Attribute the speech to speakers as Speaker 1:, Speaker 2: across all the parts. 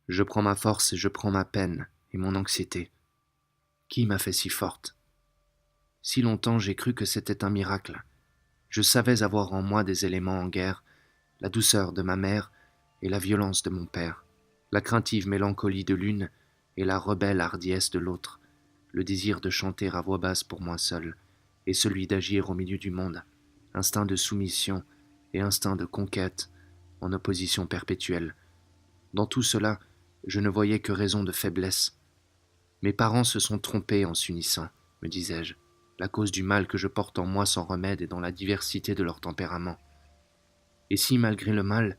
Speaker 1: Je prends ma force et je prends ma peine et mon anxiété. Qui m'a fait si forte? Si longtemps j'ai cru que c'était un miracle. Je savais avoir en moi des éléments en guerre, la douceur de ma mère et la violence de mon père, la craintive mélancolie de l'une et la rebelle hardiesse de l'autre, le désir de chanter à voix basse pour moi seul, et celui d'agir au milieu du monde, instinct de soumission et instinct de conquête en opposition perpétuelle. Dans tout cela, je ne voyais que raison de faiblesse. Mes parents se sont trompés en s'unissant, me disais-je. La cause du mal que je porte en moi sans remède est dans la diversité de leur tempérament. Et si, malgré le mal,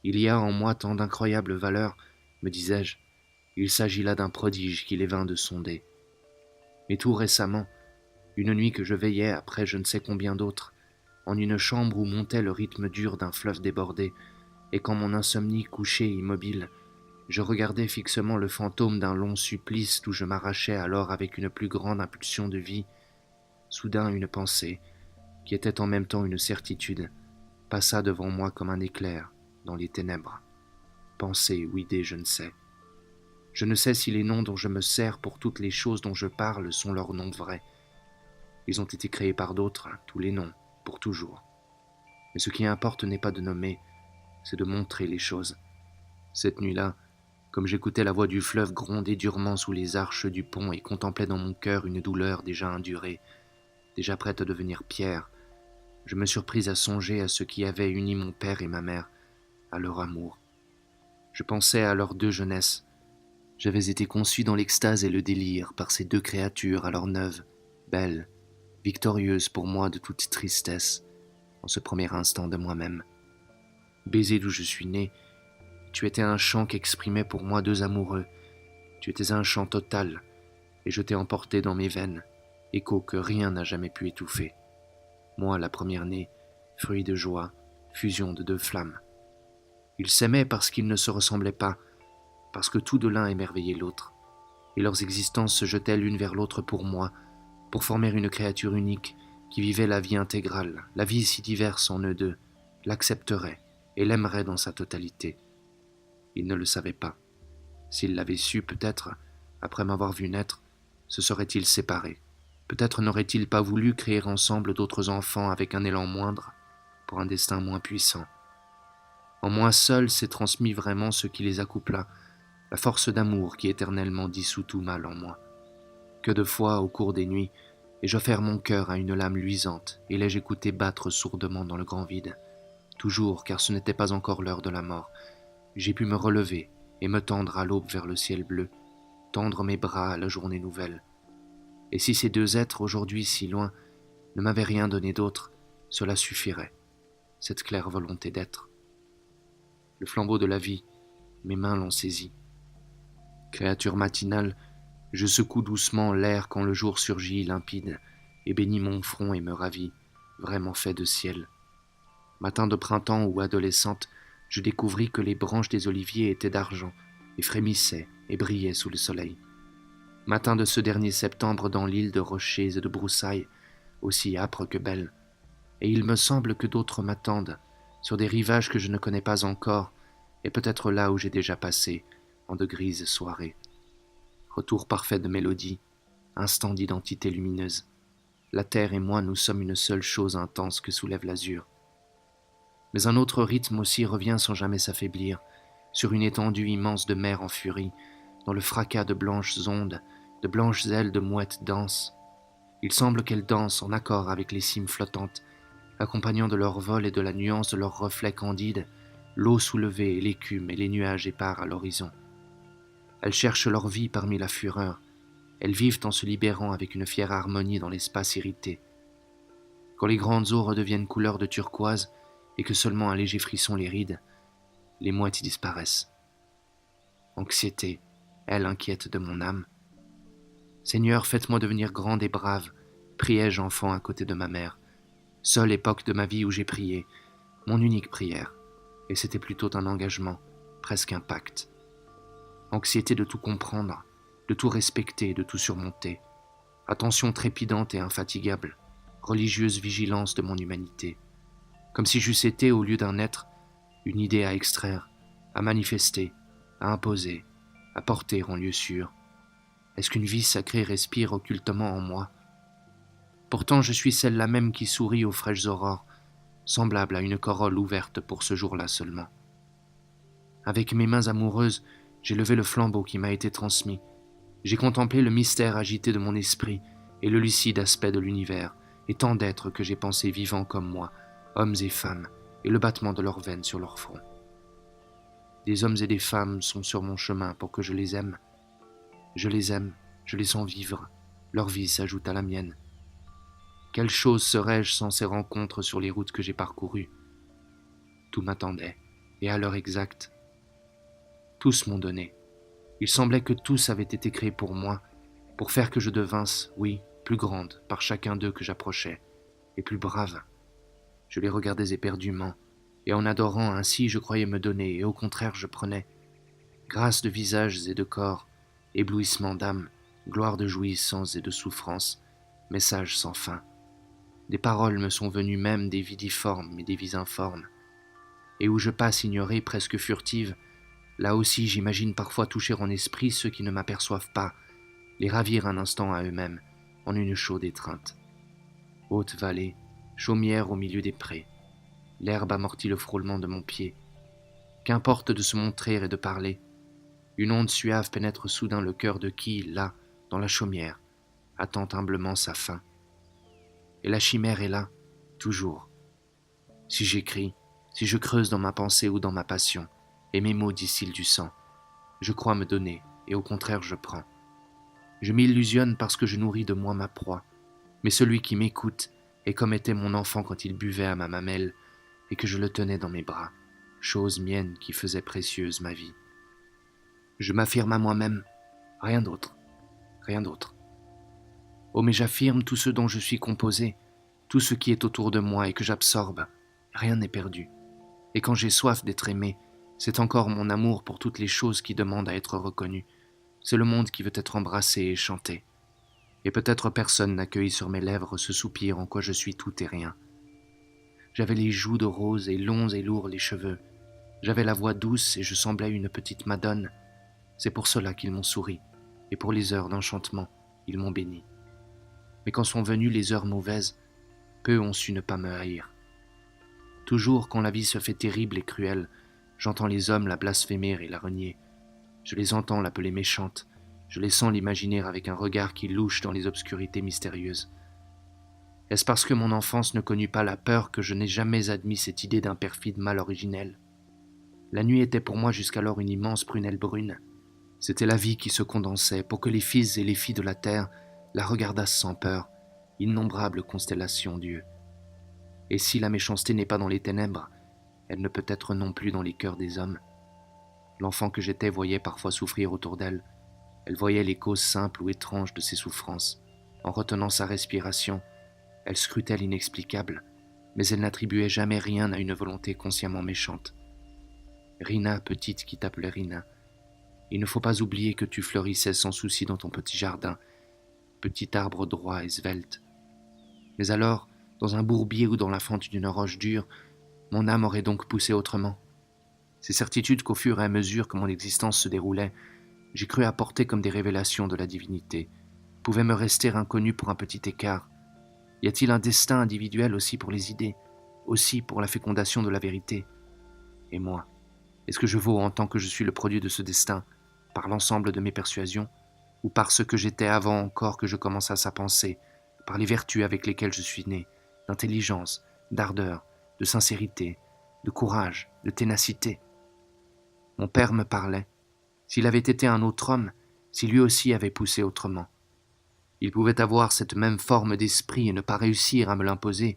Speaker 1: il y a en moi tant d'incroyables valeurs, me disais-je, il s'agit là d'un prodige qu'il est vain de sonder. Mais tout récemment, une nuit que je veillais après je ne sais combien d'autres, en une chambre où montait le rythme dur d'un fleuve débordé, et quand mon insomnie couchait immobile, je regardais fixement le fantôme d'un long supplice d'où je m'arrachais alors avec une plus grande impulsion de vie. Soudain une pensée, qui était en même temps une certitude, passa devant moi comme un éclair dans les ténèbres. Pensée ou idée, je ne sais. Je ne sais si les noms dont je me sers pour toutes les choses dont je parle sont leurs noms vrais. Ils ont été créés par d'autres, tous les noms, pour toujours. Mais ce qui importe n'est pas de nommer, c'est de montrer les choses. Cette nuit-là, comme j'écoutais la voix du fleuve gronder durement sous les arches du pont et contemplais dans mon cœur une douleur déjà indurée, déjà prête à devenir pierre, je me surpris à songer à ce qui avait uni mon père et ma mère, à leur amour. Je pensais à leurs deux jeunesses. J'avais été conçu dans l'extase et le délire par ces deux créatures alors neuves, belles, victorieuses pour moi de toute tristesse, en ce premier instant de moi-même. Baiser d'où je suis né, tu étais un chant qu'exprimaient pour moi deux amoureux. Tu étais un chant total, et je t'ai emporté dans mes veines, écho que rien n'a jamais pu étouffer. Moi, la première-née, fruit de joie, fusion de deux flammes. Ils s'aimaient parce qu'ils ne se ressemblaient pas, parce que tout de l'un émerveillait l'autre, et leurs existences se jetaient l'une vers l'autre pour moi, pour former une créature unique qui vivait la vie intégrale, la vie si diverse en eux deux, l'accepterait et l'aimerait dans sa totalité. Ils ne le savaient pas. S'ils l'avaient su, peut-être, après m'avoir vu naître, se seraient-ils séparés. Peut-être n'auraient-ils pas voulu créer ensemble d'autres enfants avec un élan moindre, pour un destin moins puissant. En moi seul s'est transmis vraiment ce qui les accoupla, la force d'amour qui éternellement dissout tout mal en moi. Que de fois, au cours des nuits, ai-je offert mon cœur à une lame luisante et l'ai-je écouté battre sourdement dans le grand vide. Toujours, car ce n'était pas encore l'heure de la mort, j'ai pu me relever et me tendre à l'aube vers le ciel bleu, tendre mes bras à la journée nouvelle. Et si ces deux êtres, aujourd'hui si loin, ne m'avaient rien donné d'autre, cela suffirait, cette claire volonté d'être. Le flambeau de la vie, mes mains l'ont saisi. Créature matinale, je secoue doucement l'air quand le jour surgit limpide et bénis mon front et me ravit, vraiment fait de ciel. Matin de printemps ou adolescente, je découvris que les branches des oliviers étaient d'argent et frémissaient et brillaient sous le soleil. Matin de ce dernier septembre dans l'île de rochers et de broussailles, aussi âpre que belle, et il me semble que d'autres m'attendent, sur des rivages que je ne connais pas encore, et peut-être là où j'ai déjà passé, en de grises soirées. Retour parfait de mélodie, instant d'identité lumineuse. La terre et moi, nous sommes une seule chose intense que soulève l'azur. Mais un autre rythme aussi revient sans jamais s'affaiblir, sur une étendue immense de mer en furie, dans le fracas de blanches ondes, de blanches ailes de mouettes dansent. Il semble qu'elles dansent en accord avec les cimes flottantes, accompagnant de leur vol et de la nuance de leurs reflets candides, l'eau soulevée et l'écume et les nuages épars à l'horizon. Elles cherchent leur vie parmi la fureur, elles vivent en se libérant avec une fière harmonie dans l'espace irrité. Quand les grandes eaux redeviennent couleur de turquoise et que seulement un léger frisson les ride, les mouettes disparaissent. Anxiété, elle inquiète de mon âme. Seigneur, faites-moi devenir grande et brave, priai-je enfant à côté de ma mère. Seule époque de ma vie où j'ai prié, mon unique prière, et c'était plutôt un engagement, presque un pacte. Anxiété de tout comprendre, de tout respecter, de tout surmonter. Attention trépidante et infatigable, religieuse vigilance de mon humanité. Comme si j'eusse été, au lieu d'un être, une idée à extraire, à manifester, à imposer, à porter en lieu sûr. Est-ce qu'une vie sacrée respire occultement en moi? Pourtant je suis celle-là même qui sourit aux fraîches aurores, semblable à une corolle ouverte pour ce jour-là seulement. Avec mes mains amoureuses, j'ai levé le flambeau qui m'a été transmis. J'ai contemplé le mystère agité de mon esprit et le lucide aspect de l'univers, et tant d'êtres que j'ai pensés vivants comme moi, hommes et femmes, et le battement de leurs veines sur leur front. Des hommes et des femmes sont sur mon chemin pour que je les aime. Je les aime, je les sens vivre, leur vie s'ajoute à la mienne. Quelle chose serais-je sans ces rencontres sur les routes que j'ai parcourues? Tout m'attendait, et à l'heure exacte. Tous m'ont donné. Il semblait que tous avaient été créés pour moi, pour faire que je devinsse, oui, plus grande par chacun d'eux que j'approchais, et plus brave. Je les regardais éperdument, et en adorant ainsi je croyais me donner, et au contraire je prenais. Grâce de visages et de corps, éblouissement d'âme, gloire de jouissance et de souffrance, messages sans fin. Des paroles me sont venues même des vies difformes et des vies informes. Et où je passe ignorée, presque furtive, là aussi j'imagine parfois toucher en esprit ceux qui ne m'aperçoivent pas, les ravir un instant à eux-mêmes, en une chaude étreinte. Haute vallée, chaumière au milieu des prés, l'herbe amortit le frôlement de mon pied. Qu'importe de se montrer et de parler, une onde suave pénètre soudain le cœur de qui, là, dans la chaumière, attend humblement sa fin. Et la chimère est là, toujours. Si j'écris, si je creuse dans ma pensée ou dans ma passion, et mes mots distillent du sang, je crois me donner, et au contraire je prends. Je m'illusionne parce que je nourris de moi ma proie, mais celui qui m'écoute est comme était mon enfant quand il buvait à ma mamelle et que je le tenais dans mes bras, chose mienne qui faisait précieuse ma vie. Je m'affirme à moi-même, rien d'autre, rien d'autre. Oh mais j'affirme tout ce dont je suis composé, tout ce qui est autour de moi et que j'absorbe, rien n'est perdu. Et quand j'ai soif d'être aimé, c'est encore mon amour pour toutes les choses qui demandent à être reconnues. C'est le monde qui veut être embrassé et chanté. Et peut-être personne n'accueille sur mes lèvres ce soupir en quoi je suis tout et rien. J'avais les joues de rose et longs et lourds les cheveux. J'avais la voix douce et je semblais une petite madone. C'est pour cela qu'ils m'ont souri, et pour les heures d'enchantement, ils m'ont béni. Mais quand sont venues les heures mauvaises, peu ont su ne pas me haïr. Toujours quand la vie se fait terrible et cruelle, j'entends les hommes la blasphémer et la renier. Je les entends l'appeler méchante, je les sens l'imaginer avec un regard qui louche dans les obscurités mystérieuses. Est-ce parce que mon enfance ne connut pas la peur que je n'ai jamais admis cette idée d'un perfide mal originel? La nuit était pour moi jusqu'alors une immense prunelle brune. C'était la vie qui se condensait pour que les fils et les filles de la terre la regardassent sans peur, innombrables constellations d'yeux. Et si la méchanceté n'est pas dans les ténèbres, elle ne peut être non plus dans les cœurs des hommes. L'enfant que j'étais voyait parfois souffrir autour d'elle. Elle voyait les causes simples ou étranges de ses souffrances. En retenant sa respiration, elle scrutait l'inexplicable, mais elle n'attribuait jamais rien à une volonté consciemment méchante. Rina, petite qui t'appelait Rina, il ne faut pas oublier que tu fleurissais sans souci dans ton petit jardin, petit arbre droit et svelte. Mais alors, dans un bourbier ou dans la fente d'une roche dure, mon âme aurait donc poussé autrement. Ces certitudes qu'au fur et à mesure que mon existence se déroulait, j'ai cru apporter comme des révélations de la divinité, pouvaient me rester inconnues pour un petit écart. Y a-t-il un destin individuel aussi pour les idées, aussi pour la fécondation de la vérité? Et moi, est-ce que je vaux en tant que je suis le produit de ce destin, par l'ensemble de mes persuasions, ou par ce que j'étais avant encore que je commençasse à penser, par les vertus avec lesquelles je suis né, d'intelligence, d'ardeur, de sincérité, de courage, de ténacité? Mon père me parlait. S'il avait été un autre homme, si lui aussi avait poussé autrement, il pouvait avoir cette même forme d'esprit et ne pas réussir à me l'imposer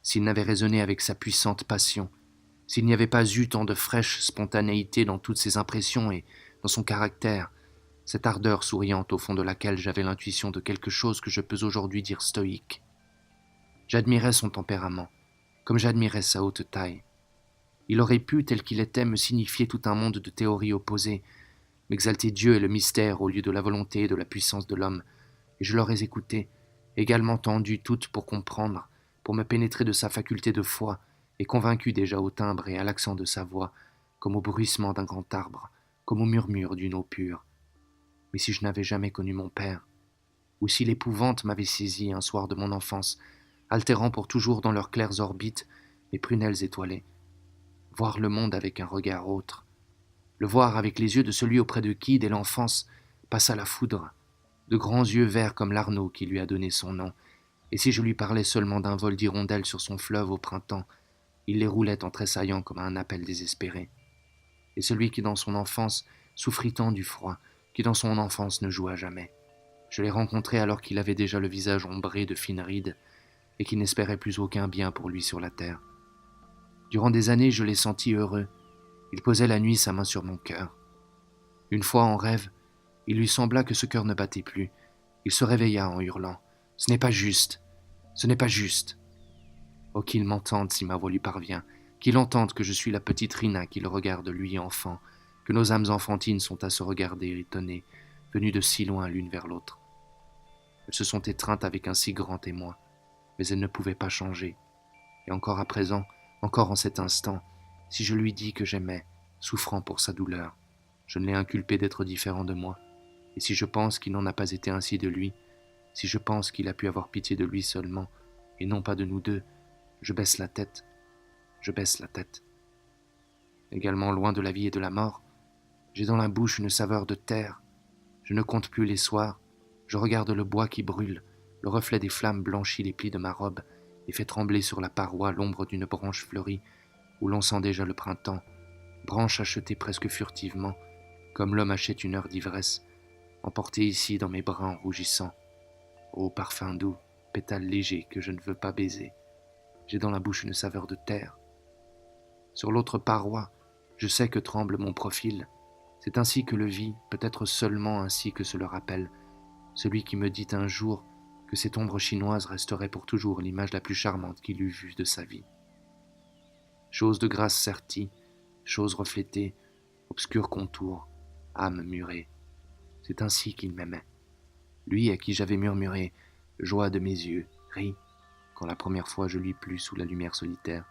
Speaker 1: s'il n'avait raisonné avec sa puissante passion, s'il n'y avait pas eu tant de fraîche spontanéité dans toutes ses impressions et dans son caractère, cette ardeur souriante au fond de laquelle j'avais l'intuition de quelque chose que je peux aujourd'hui dire stoïque. J'admirais son tempérament, comme j'admirais sa haute taille. Il aurait pu, tel qu'il était, me signifier tout un monde de théories opposées, m'exalter Dieu et le mystère au lieu de la volonté et de la puissance de l'homme, et je l'aurais écouté, également tendu toutes pour comprendre, pour me pénétrer de sa faculté de foi, et convaincu déjà au timbre et à l'accent de sa voix, comme au bruissement d'un grand arbre, comme au murmure d'une eau pure. Mais si je n'avais jamais connu mon père, ou si l'épouvante m'avait saisi un soir de mon enfance, altérant pour toujours dans leurs claires orbites mes prunelles étoilées, voir le monde avec un regard autre, le voir avec les yeux de celui auprès de qui, dès l'enfance, passa la foudre, de grands yeux verts comme l'Arnaud qui lui a donné son nom, et si je lui parlais seulement d'un vol d'hirondelles sur son fleuve au printemps, il les roulait en tressaillant comme un appel désespéré. Et celui qui dans son enfance souffrit tant du froid, qui dans son enfance ne joua jamais. Je l'ai rencontré alors qu'il avait déjà le visage ombré de fines rides et qu'il n'espérait plus aucun bien pour lui sur la terre. Durant des années, je l'ai senti heureux. Il posait la nuit sa main sur mon cœur. Une fois en rêve, il lui sembla que ce cœur ne battait plus. Il se réveilla en hurlant. « Ce n'est pas juste, ce n'est pas juste !» Oh, qu'il m'entende si ma voix lui parvient, qu'il entende que je suis la petite Rina qui le regarde lui enfant, que nos âmes enfantines sont à se regarder étonnées, venues de si loin l'une vers l'autre. Elles se sont étreintes avec un si grand émoi, mais elles ne pouvaient pas changer. Et encore à présent, encore en cet instant, si je lui dis que j'aimais, souffrant pour sa douleur, je ne l'ai inculpé d'être différent de moi. Et si je pense qu'il n'en a pas été ainsi de lui, si je pense qu'il a pu avoir pitié de lui seulement, et non pas de nous deux, je baisse la tête, je baisse la tête. Également loin de la vie et de la mort, j'ai dans la bouche une saveur de terre. Je ne compte plus les soirs, je regarde le bois qui brûle, le reflet des flammes blanchit les plis de ma robe et fait trembler sur la paroi l'ombre d'une branche fleurie où l'on sent déjà le printemps, branche achetée presque furtivement, comme l'homme achète une heure d'ivresse, emportée ici dans mes bras en rougissant. Ô parfum doux, pétale léger que je ne veux pas baiser, j'ai dans la bouche une saveur de terre. Sur l'autre paroi, je sais que tremble mon profil. C'est ainsi que le vit, peut-être seulement ainsi que se le rappelle, celui qui me dit un jour que cette ombre chinoise resterait pour toujours l'image la plus charmante qu'il eût vue de sa vie. Chose de grâce sertie, chose reflétée, obscur contour, âme murée. C'est ainsi qu'il m'aimait. Lui à qui j'avais murmuré « joie de mes yeux, ris » quand la première fois je lui plus sous la lumière solitaire.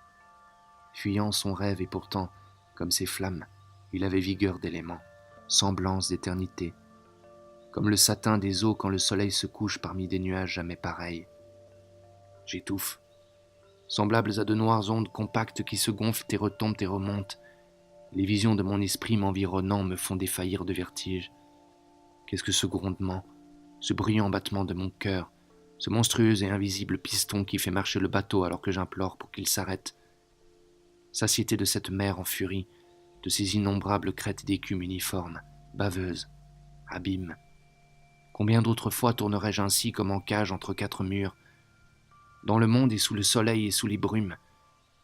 Speaker 1: Fuyant son rêve et pourtant, comme ses flammes, il avait vigueur d'éléments, semblance d'éternité, comme le satin des eaux quand le soleil se couche parmi des nuages jamais pareils. J'étouffe, semblables à de noires ondes compactes qui se gonflent et retombent et remontent. Les visions de mon esprit m'environnant me font défaillir de vertige. Qu'est-ce que ce grondement, ce bruyant battement de mon cœur, ce monstrueux et invisible piston qui fait marcher le bateau alors que j'implore pour qu'il s'arrête? Satiété de cette mer en furie, de ces innombrables crêtes d'écume uniformes, baveuses, abîmes. Combien d'autres fois tournerai-je ainsi comme en cage entre quatre murs? Dans le monde et sous le soleil et sous les brumes,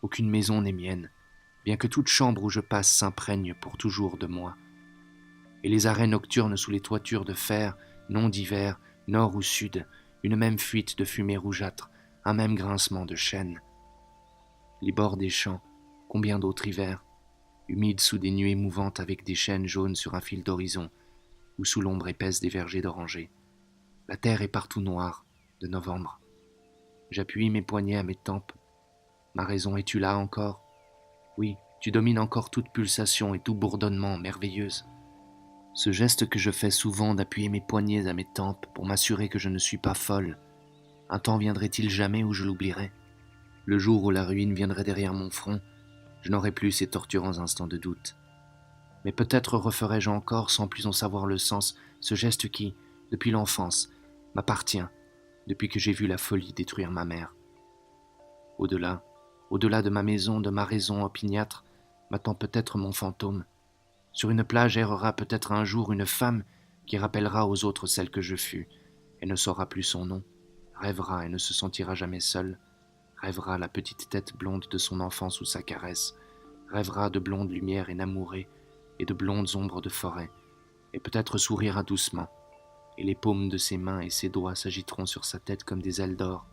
Speaker 1: aucune maison n'est mienne, bien que toute chambre où je passe s'imprègne pour toujours de moi. Et les arrêts nocturnes sous les toitures de fer, non d'hiver, nord ou sud, une même fuite de fumée rougeâtre, un même grincement de chaînes. Les bords des champs, combien d'autres hivers, humides sous des nuées mouvantes avec des chênes jaunes sur un fil d'horizon, ou sous l'ombre épaisse des vergers d'orangers. La terre est partout noire, de novembre. J'appuie mes poignets à mes tempes. Ma raison, es-tu là encore? Oui, tu domines encore toute pulsation et tout bourdonnement merveilleuse. Ce geste que je fais souvent d'appuyer mes poignets à mes tempes pour m'assurer que je ne suis pas folle, un temps viendrait-il jamais où je l'oublierais? Le jour où la ruine viendrait derrière mon front, je n'aurais plus ces torturants instants de doute. Mais peut-être referais-je encore, sans plus en savoir le sens, ce geste qui, depuis l'enfance, m'appartient, depuis que j'ai vu la folie détruire ma mère. Au-delà, au-delà de ma maison, de ma raison opiniâtre, m'attend peut-être mon fantôme. Sur une plage errera peut-être un jour une femme qui rappellera aux autres celle que je fus, et ne saura plus son nom, rêvera et ne se sentira jamais seule, rêvera la petite tête blonde de son enfant sous sa caresse, rêvera de blondes lumières énamourées et de blondes ombres de forêt, et peut-être sourira doucement, et les paumes de ses mains et ses doigts s'agiteront sur sa tête comme des ailes d'or.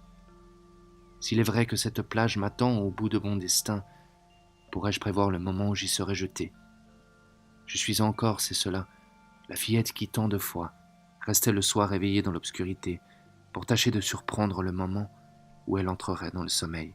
Speaker 1: S'il est vrai que cette plage m'attend au bout de mon destin, pourrais-je prévoir le moment où j'y serai jeté? Je suis encore, c'est cela, la fillette qui tant de fois restait le soir éveillée dans l'obscurité pour tâcher de surprendre le moment où elle entrerait dans le sommeil.